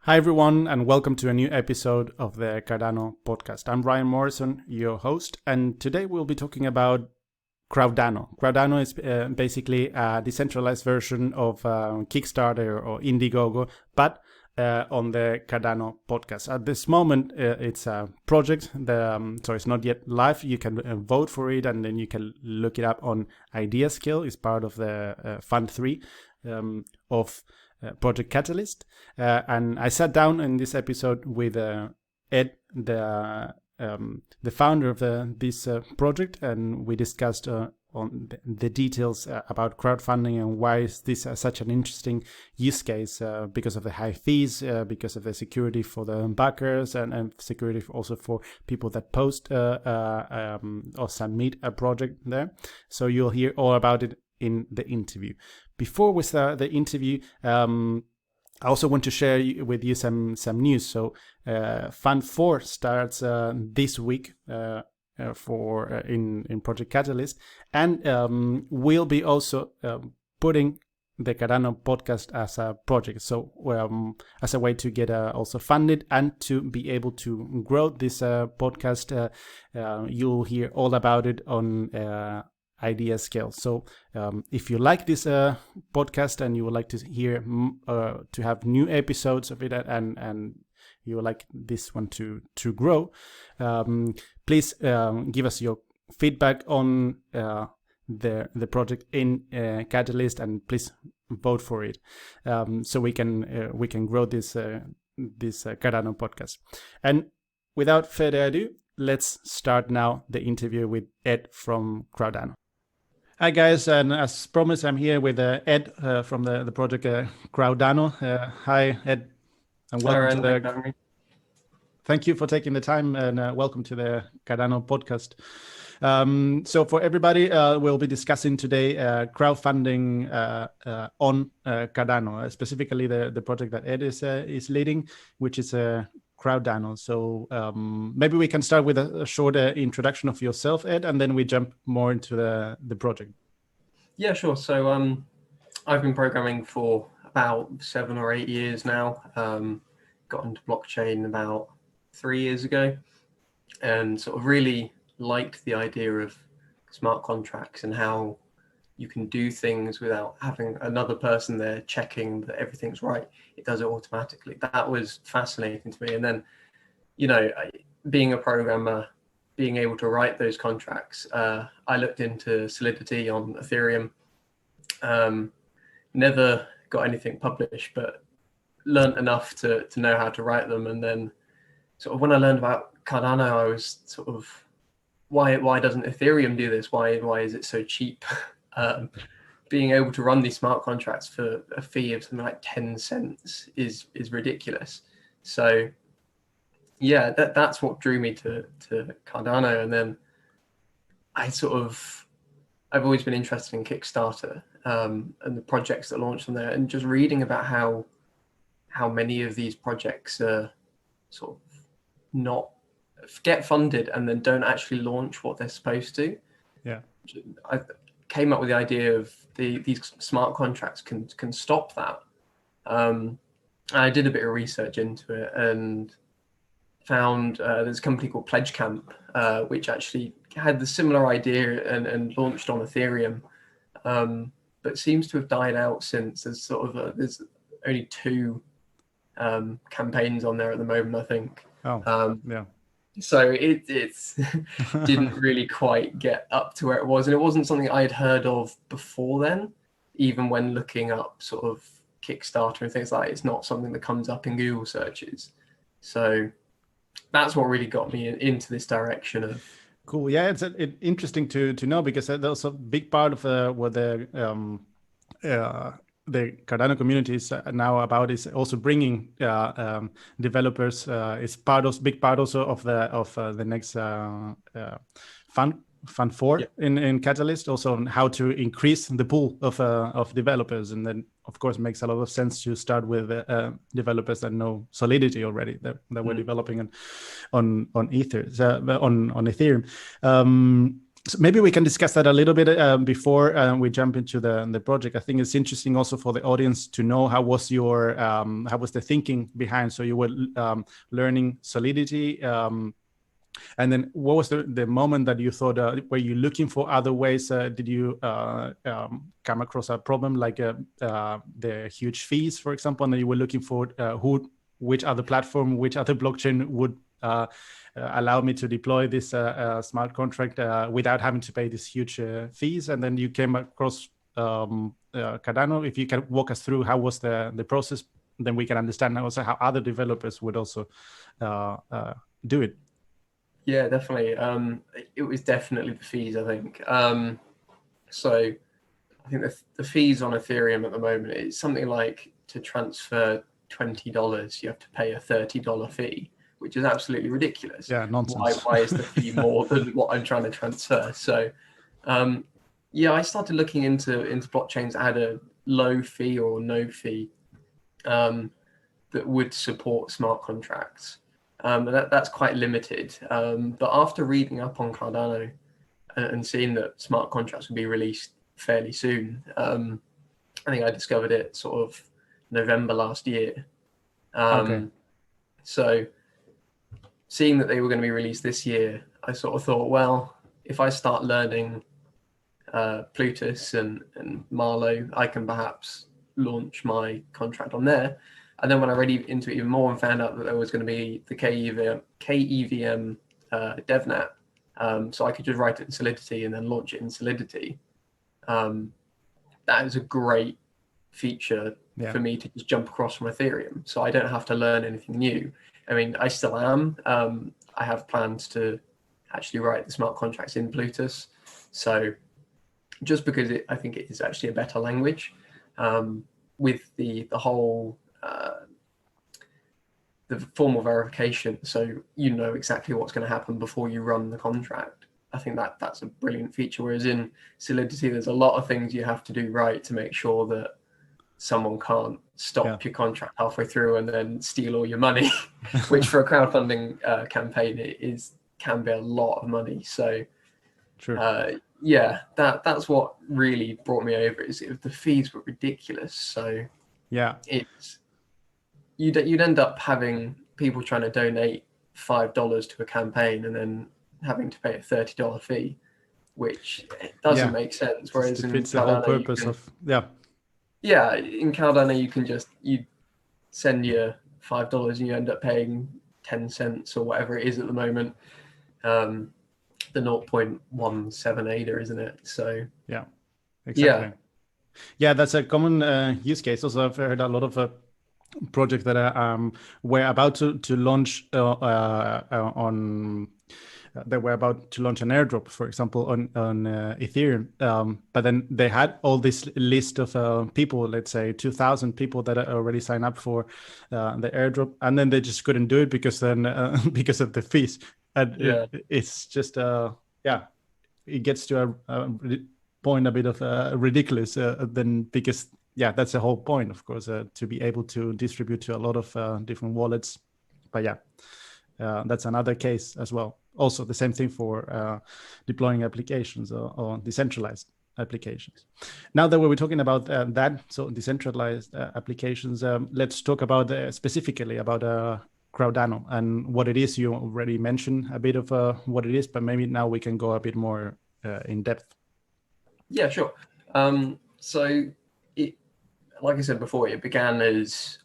Hi everyone, and welcome to a new episode of the Cardano Podcast. I'm Ryan Morrison, your host, and today we'll be talking about Crowdano. Crowdano is basically a decentralized version of Kickstarter or Indiegogo, but on the Cardano Podcast. At this moment, it's a project, so it's not yet live. You can vote for it, and then you can look it up on IdeaScale. It's part of the Fund 3 of Project Catalyst, and I sat down in this episode with Ed, the founder of this project, and we discussed on the details about crowdfunding and why is this such an interesting use case because of the high fees, because of the security for the backers, and security also for people that post or submit a project there. So you'll hear all about it in the interview. Before we start the interview, I also want to share with you some news. So Fund 4 starts this week in Project Catalyst, and we'll be also putting the Cardano podcast as a project. So as a way to get also funded and to be able to grow this podcast, you'll hear all about it on IdeaScale. So if you like this podcast and you would like to hear to have new episodes of it, and you would like this one to grow, please give us your feedback on the project in Catalyst, and please vote for it so we can grow this Cardano podcast. And without further ado, let's start now the interview with Ed from Crowdano. Hi guys, and as promised, I'm here with Ed from the project Crowdano. Hi Ed, and welcome to the. Thank you for taking the time, and welcome to the Cardano podcast. So for everybody, we'll be discussing today crowdfunding on Cardano, specifically the project that Ed is leading, which is Crowdano. So maybe we can start with a short introduction of yourself, Ed, and then we jump more into the project. Yeah, sure. So I've been programming for about 7 or 8 years now. Got into blockchain about 3 years ago, and sort of really liked the idea of smart contracts and how you can do things without having another person there checking that everything's right. It does it automatically. That was fascinating to me. And then, being a programmer, being able to write those contracts, I looked into Solidity on Ethereum. Never got anything published, but learned enough to know how to write them. And then sort of when I learned about Cardano, I was sort of, why doesn't Ethereum do this? Why is it so cheap? Being able to run these smart contracts for a fee of something like 10 cents is ridiculous. So yeah, that's what drew me to Cardano. And then I've always been interested in Kickstarter and the projects that launched on there, and just reading about how many of these projects are sort of not get funded and then don't actually launch what they're supposed to. Yeah. I came up with the idea of these smart contracts can stop that. I did a bit of research into it and found there's a company called Pledge Camp, which actually had the similar idea and launched on Ethereum, but seems to have died out since. There's there's only 2 campaigns on there at the moment, I think. Yeah. So it didn't really quite get up to where it was, and it wasn't something I had heard of before then. Even when looking up sort of Kickstarter and things like that, it's not something that comes up in Google searches. So that's what really got me into this direction of. Cool. Yeah, it's interesting to know, because that's a big part of what the Cardano community is now about, is also bringing developers. It's big part also of the next Fund 4 in Catalyst, also on how to increase the pool of developers. And then of course it makes a lot of sense to start with developers that know Solidity already, that we're developing on Ethereum. So maybe we can discuss that a little bit before we jump into the project. I think it's interesting also for the audience to know how was the thinking behind. So you were learning Solidity, and then what was the moment that you thought, were you looking for other ways? Did you come across a problem like the huge fees, for example, and you were looking for which other platform, which other blockchain would allow me to deploy this smart contract without having to pay these huge fees? And then you came across Cardano. If you can walk us through how was the process, then we can understand also how other developers would also do it. Yeah, definitely. It was definitely the fees, I think. So I think the fees on Ethereum at the moment is something like to transfer $20, you have to pay a $30 fee, which is absolutely ridiculous. Yeah, nonsense. Why is the fee more than what I'm trying to transfer? So, I started looking into blockchains that had a low fee or no fee that would support smart contracts. And that's quite limited. But after reading up on Cardano and seeing that smart contracts would be released fairly soon, I think I discovered it sort of November last year. Okay. So seeing that they were going to be released this year, I sort of thought, well, if I start learning Plutus and Marlow, I can perhaps launch my contract on there. And then when I read into it even more and found out that there was going to be the KEVM DevNet, so I could just write it in Solidity and then launch it in Solidity. That is a great feature for me to just jump across from Ethereum. So I don't have to learn anything new. I mean, I still am. I have plans to actually write the smart contracts in Plutus. So just because I think it is actually a better language, with the whole the formal verification, so you know exactly what's going to happen before you run the contract. I think that's a brilliant feature. Whereas in Solidity, there's a lot of things you have to do right to make sure that someone can't stop your contract halfway through and then steal all your money, which for a crowdfunding campaign can be a lot of money. So True. That's what really brought me over. Is the fees were ridiculous. So you'd end up having people trying to donate $5 to a campaign and then having to pay a $30 fee, which doesn't make sense. Whereas in Cardano, the whole purpose in Cardano you send your $5 and you end up paying 10 cents or whatever it is at the moment. The 0.178, isn't it? So exactly. That's a common use case. Also, I've heard a lot of projects that were about to launch they were about to launch an airdrop, for example, on Ethereum. But then they had all this list of people, let's say 2,000 people that already signed up for the airdrop, and then they just couldn't do it because because of the fees. And it's just it gets to a point a bit of ridiculous. Then because that's the whole point, of course, to be able to distribute to a lot of different wallets. But that's another case as well. Also, the same thing for deploying applications or decentralized applications. Now that we're talking about so decentralized applications, let's talk about specifically about Crowdano and what it is. You already mentioned a bit of what it is, but maybe now we can go a bit more in depth. Yeah, sure. So it, like I said before, it began as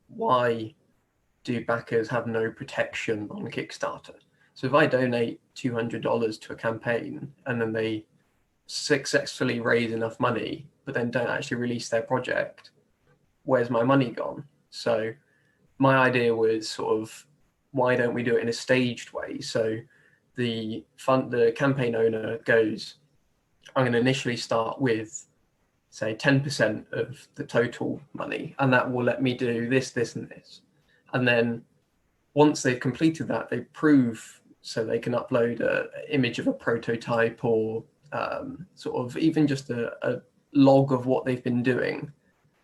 why do backers have no protection on Kickstarter? So if I donate $200 to a campaign and then they successfully raise enough money, but then don't actually release their project, where's my money gone? So my idea was sort of, why don't we do it in a staged way? So the campaign owner goes, I'm going to initially start with, say, 10% of the total money, and that will let me do this, this, and this. And then once they've completed that, they prove, so they can upload an image of a prototype or sort of even just a log of what they've been doing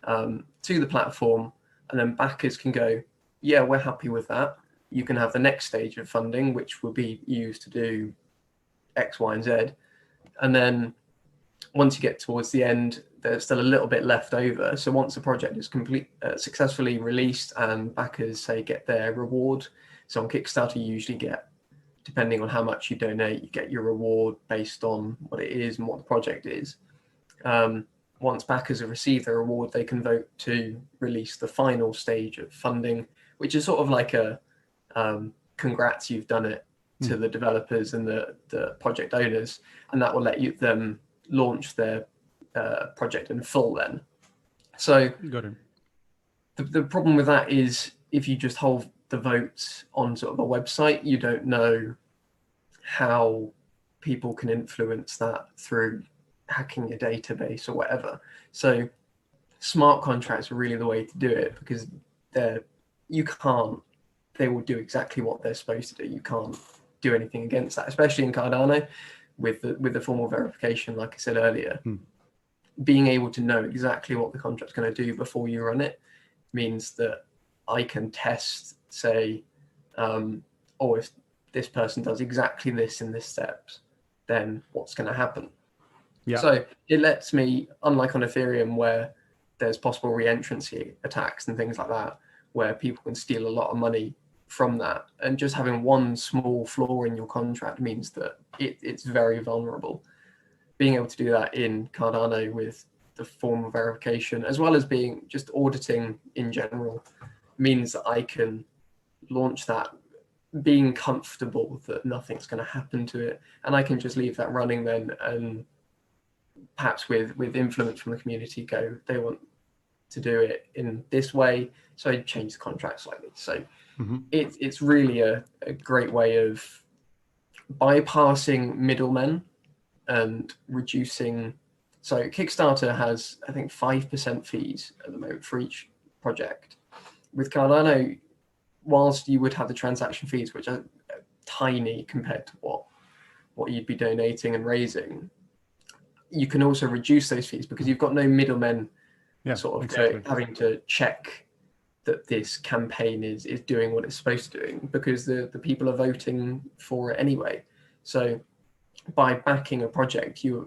to the platform. And then backers can go, yeah, we're happy with that. You can have the next stage of funding, which will be used to do X, Y, and Z. And then once you get towards the end, there's still a little bit left over. So once the project is successfully released and backers say get their reward. So on Kickstarter, you usually get, depending on how much you donate, you get your reward based on what it is and what the project is. Once backers have received their reward, they can vote to release the final stage of funding, which is sort of like a congrats, you've done it to the developers and the project owners, and that will let them launch their project in full then. So Got it. The problem with that is if you just hold the votes on sort of a website, you don't know how people can influence that through hacking your database or whatever. So smart contracts are really the way to do it, because they will do exactly what they're supposed to do. You can't do anything against that, especially in Cardano with the formal verification, like I said earlier. Being able to know exactly what the contract's going to do before you run it means that I can test, say, if this person does exactly this in this steps, then what's going to happen? Yeah. So it lets me, unlike on Ethereum where there's possible re-entrancy attacks and things like that, where people can steal a lot of money from that, and just having one small flaw in your contract means that it's very vulnerable. Being able to do that in Cardano with the formal verification, as well as being just auditing in general, means that I can launch that being comfortable that nothing's going to happen to it, and I can just leave that running then, and perhaps with influence from the community go, they want to do it in this way, so I change the contract slightly. So it's really a great way of bypassing middlemen and reducing. So Kickstarter has, I think, 5% fees at the moment for each project. With Cardano, whilst you would have the transaction fees, which are tiny compared to what you'd be donating and raising, you can also reduce those fees because you've got no middlemen having to check that this campaign is doing what it's supposed to do, because the people are voting for it anyway. So by backing a project, you're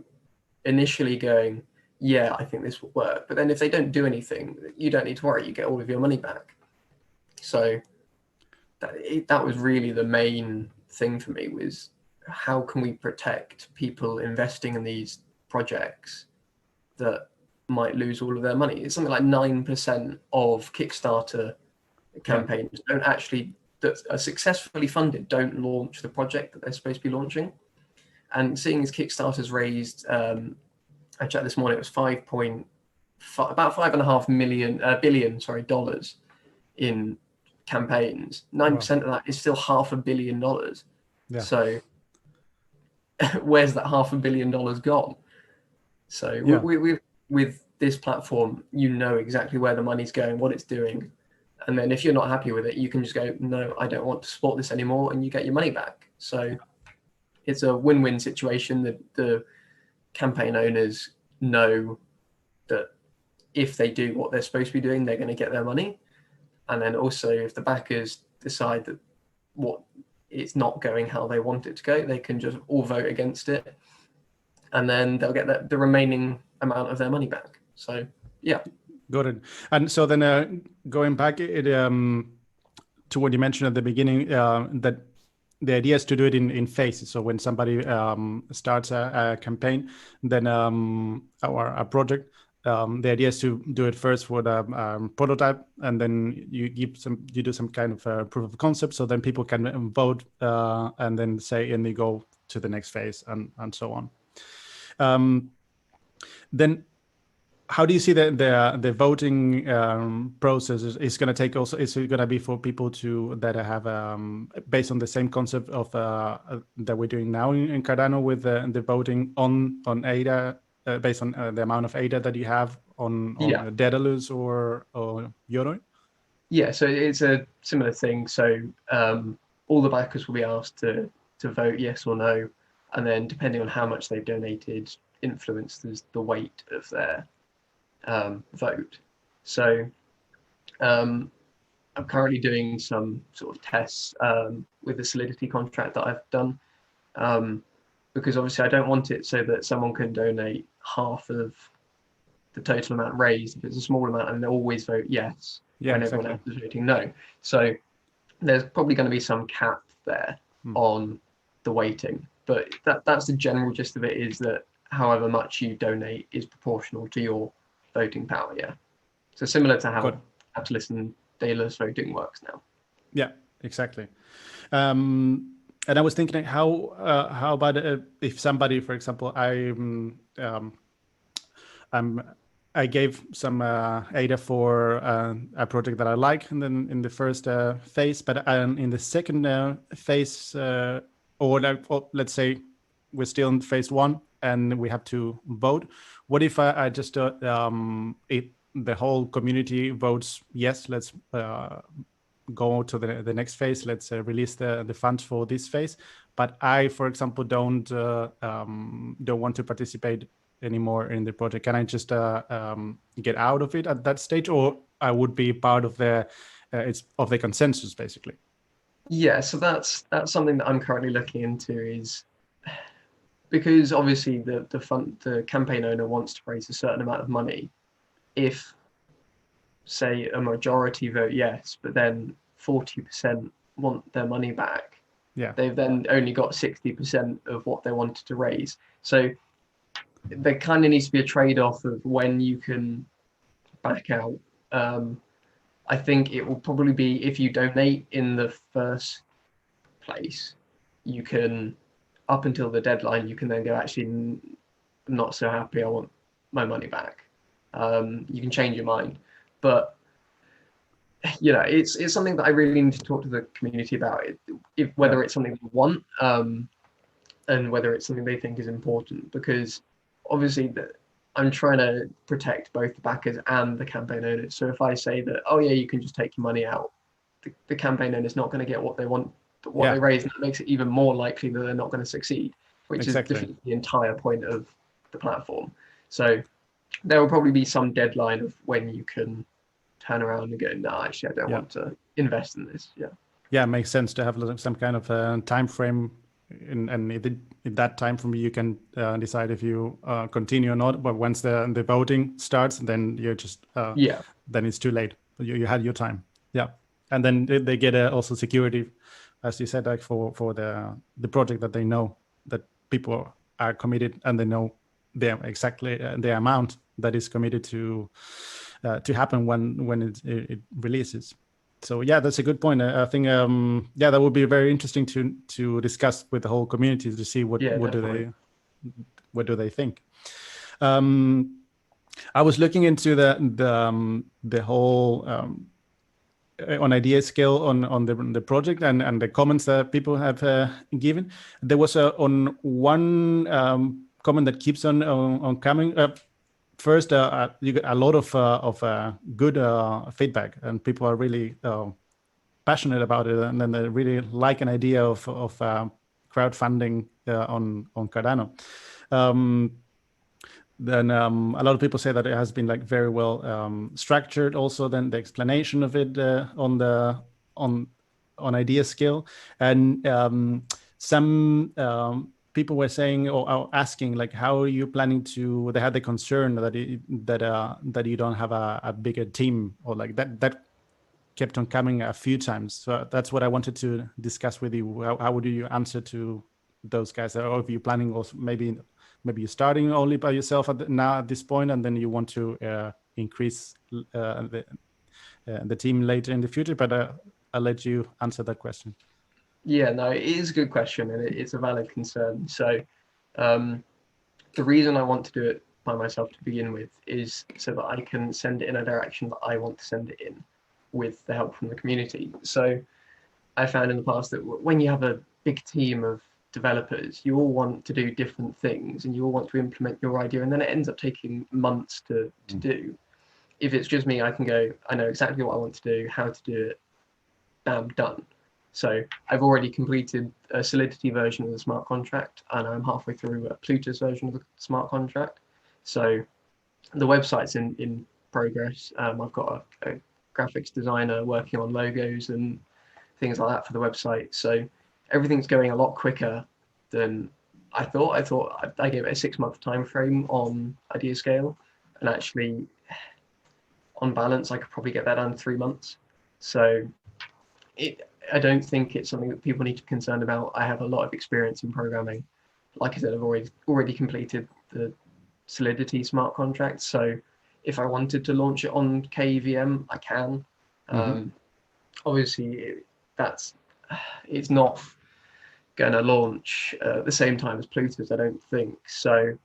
initially going, yeah, I think this will work. But then if they don't do anything, you don't need to worry. You get all of your money back. So that was really the main thing for me, was how can we protect people investing in these projects that might lose all of their money? It's something like 9% of Kickstarter campaigns that are successfully funded don't launch the project that they're supposed to be launching. And seeing as Kickstarter's raised, I checked this morning, it was about $5.5 billion dollars in campaigns. 9% of that is still $500 million. Yeah. So where's that $500 million gone? So with this platform, you know exactly where the money's going, what it's doing. And then if you're not happy with it, you can just go, no, I don't want to support this anymore, and you get your money back. So it's a win-win situation that the campaign owners know that if they do what they're supposed to be doing, they're going to get their money. And then also if the backers decide that it's not going how they want it to go, they can just all vote against it, and then they'll get the remaining amount of their money back. So yeah. Got it. And so then going back to what you mentioned at the beginning, that the idea is to do it in phases. So when somebody starts a campaign, then or a project, the idea is to do it first for the prototype, and then you do some kind of proof of concept. So then people can vote and then they go to the next phase and so on. Then how do you see the voting process is going to take? Also, is it going to be for people that have based on the same concept of that we're doing now in Cardano with the voting on ADA based on the amount of ADA that you have on Daedalus or Yoroi? Yeah, so it's a similar thing. So all the backers will be asked to vote yes or no, and then depending on how much they've donated, influences the weight of their vote. So I'm currently doing some sort of tests with the Solidity contract that I've done. because obviously I don't want it so that someone can donate half of the total amount raised if it's a small amount, and they always vote yes Yeah, when exactly. everyone else is voting no. So there's probably going to be some cap there on the weighting, but that's the general gist of it, is that however much you donate is proportional to your voting power. Yeah. So similar to how Good. Catalyst and Daedalus voting works now. Yeah, exactly. And I was thinking, how about if somebody, for example, I gave some ADA for a project that I like, and then in the first phase, but in the second phase, or let's say we're still in phase one and we have to vote. What if I just the whole community votes yes, let's go to the next phase, let's release the funds for this phase, but I, for example, don't want to participate anymore in the project? Can I just get out of it at that stage, or I would be part of the consensus, basically? Yeah, so that's something that I'm currently looking into, is because obviously the campaign owner wants to raise a certain amount of money. If, say, a majority vote yes, but then 40% want their money back, Yeah, they've then only got 60% of what they wanted to raise. So there kind of needs to be a trade-off of when you can back out. I think it will probably be, if you donate in the first place, you can, up until the deadline, you can then go, actually, I'm not so happy, I want my money back. You can change your mind, but it's something that I really need to talk to the community about. Whether it's something they want, and whether it's something they think is important, because obviously I'm trying to protect both the backers and the campaign owners. So if I say that, oh yeah, you can just take your money out, the campaign owner's not going to get what they want, what they raise, and that makes it even more likely that they're not going to succeed, which is defeats the entire point of the platform. So there will probably be some deadline of when you can turn around and go, no, actually, I don't want to invest in this. Yeah, it makes sense to have some kind of time frame, and in that time frame you can decide if you continue or not. But once the voting starts, then you're just then it's too late. You had your time. Yeah, and then they get also security, as you said, like for the project, that they know that people are committed and they know exactly the amount that is committed to happen when it releases. So yeah, that's a good point. I think that would be very interesting to discuss with the whole community, to see what do they think. I was looking into the whole on idea scale on the project, and the comments that people have given. There was on one comment that keeps on coming. First, you get a lot of good feedback, and people are really passionate about it, and then they really like an idea of crowdfunding on Cardano. Then a lot of people say that it has been like very well structured. Also, then the explanation of it on idea scale, and some people were saying or asking, like, how are you planning to? They had the concern that that you don't have a bigger team, or like that kept on coming a few times. So that's what I wanted to discuss with you. How would you answer to those guys? Or if you're planning also maybe you're starting only by yourself at this point, and then you want to increase the team later in the future. But I'll let you answer that question. Yeah, no, it is a good question, and it's a valid concern. So the reason I want to do it by myself to begin with is so that I can send it in a direction that I want to send it in, with the help from the community. So I found in the past that when you have a big team of developers, you all want to do different things, and you all want to implement your idea, and then it ends up taking months to do. If it's just me, I can go, I know exactly what I want to do, how to do it, bam, done. So I've already completed a Solidity version of the smart contract, and I'm halfway through a Plutus version of the smart contract. So the website's in progress. I've got a graphics designer working on logos and things like that for the website. So everything's going a lot quicker than I gave it a 6-month time frame on idea scale, and actually, on balance, I could probably get that down to 3 months. So I don't think it's something that people need to be concerned about. I have a lot of experience in programming. Like I said, I've already completed the Solidity smart contract. So if I wanted to launch it on KVM, I can. Obviously, it's not going to launch at the same time as Plutus, I don't think. So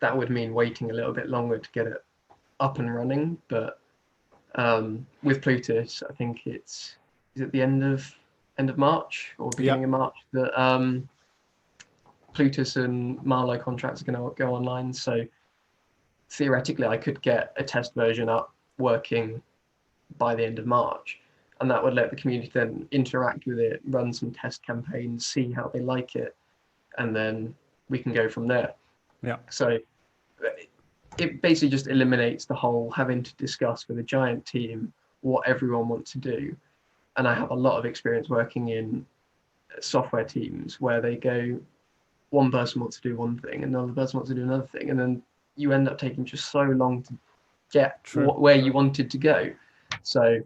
that would mean waiting a little bit longer to get it up and running. But with Plutus, I think is at the end of March or beginning of March that Plutus and Marlow contracts are going to go online. So theoretically, I could get a test version up working by the end of March, and that would let the community then interact with it, run some test campaigns, see how they like it, and then we can go from there. Yeah. So it basically just eliminates the whole having to discuss with a giant team what everyone wants to do. And I have a lot of experience working in software teams where they go, one person wants to do one thing, another person wants to do another thing, and then you end up taking just so long to get where you wanted to go. So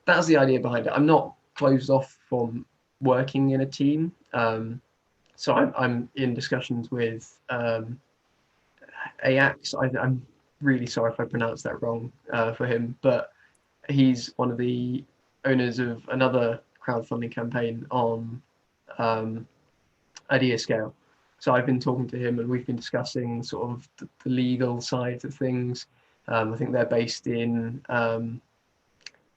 that's the idea behind it. I'm not closed off from working in a team. So I'm in discussions with Ajax. I'm really sorry if I pronounced that wrong for him, but he's one of the owners of another crowdfunding campaign on Idea Scale. So I've been talking to him and we've been discussing sort of the legal side of things. I think they're based in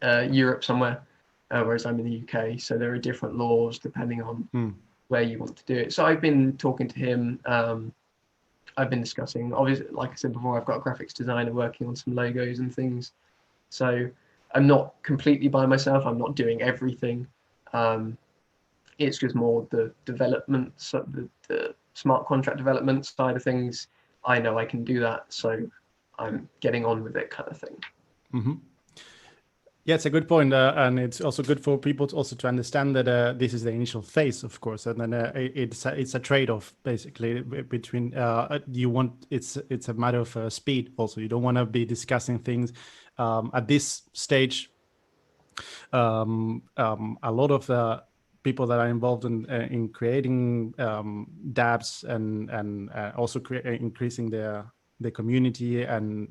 Europe somewhere, whereas I'm in the UK. So there are different laws depending on where you want to do it. So I've been talking to him. I've been discussing, obviously, like I said before, I've got a graphics designer working on some logos and things. So I'm not completely by myself. I'm not doing everything. It's just more the development, so the smart contract development side of things. I know I can do that. So I'm getting on with it kind of thing. Mm-hmm. Yeah, it's a good point, and it's also good for people to also to understand that this is the initial phase, of course, and then it's a trade-off basically between it's a matter of speed. Also, you don't want to be discussing things at this stage. A lot of the people that are involved in creating dApps and also increasing the community and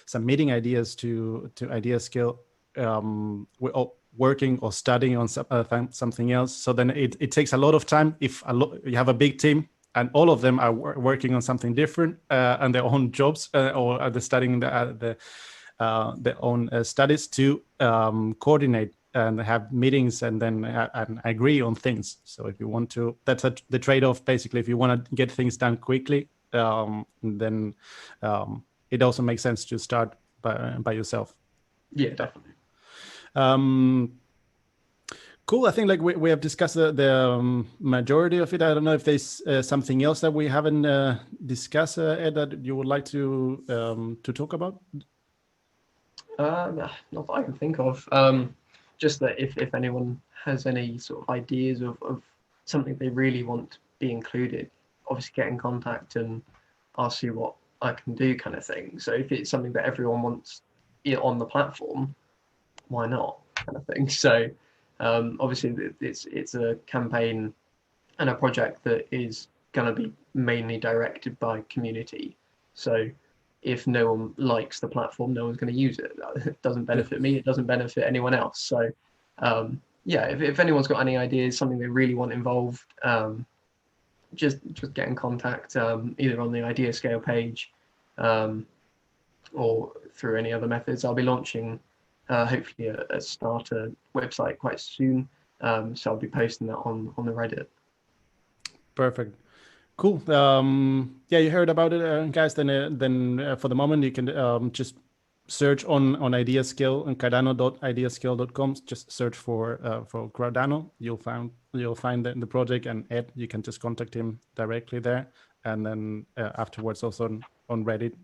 submitting ideas to Idea Scale. We're all working or studying on something else. So then it takes a lot of time. If you have a big team and all of them are working on something different and their own jobs or are they studying their own studies to coordinate and have meetings and then and agree on things. So if you want to, that's the trade-off basically. If you want to get things done quickly, then it also makes sense to start by yourself. Yeah, definitely. Cool. I think like we have discussed the majority of it. I don't know if there's something else that we haven't discussed, Ed, that you would like to talk about. Not that I can think of. Just that if anyone has any sort of ideas of something they really want to be included, obviously get in contact and I'll see what I can do kind of thing. So if it's something that everyone wants on the platform, why not kind of thing. So obviously it's a campaign and a project that is going to be mainly directed by community. So if no one likes the platform, no one's going to use it. It doesn't benefit me, it doesn't benefit anyone else. So yeah, if anyone's got any ideas, something they really want involved, just get in contact either on the Idea Scale page or through any other methods. I'll be launching hopefully a starter website quite soon, so I'll be posting that on the Reddit. Perfect. Cool. Yeah, you heard about it, guys. Then for the moment, you can just search on Idea Scale and Cardano.ideascale.com. Just search for Crowdano. You'll find the project, and Ed, you can just contact him directly there, and then afterwards also on Reddit.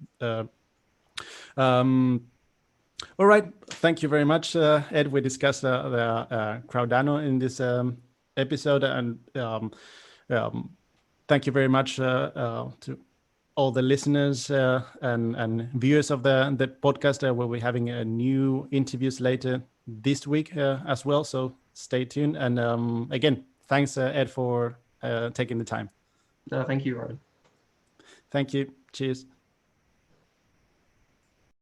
All right. Thank you very much, Ed. We discussed the Crowdano in this episode, and thank you very much to all the listeners and viewers of the podcast. We'll be having new interviews later this week as well. So stay tuned. And again, thanks, Ed, for taking the time. No, thank you, Ryan. Thank you. Cheers.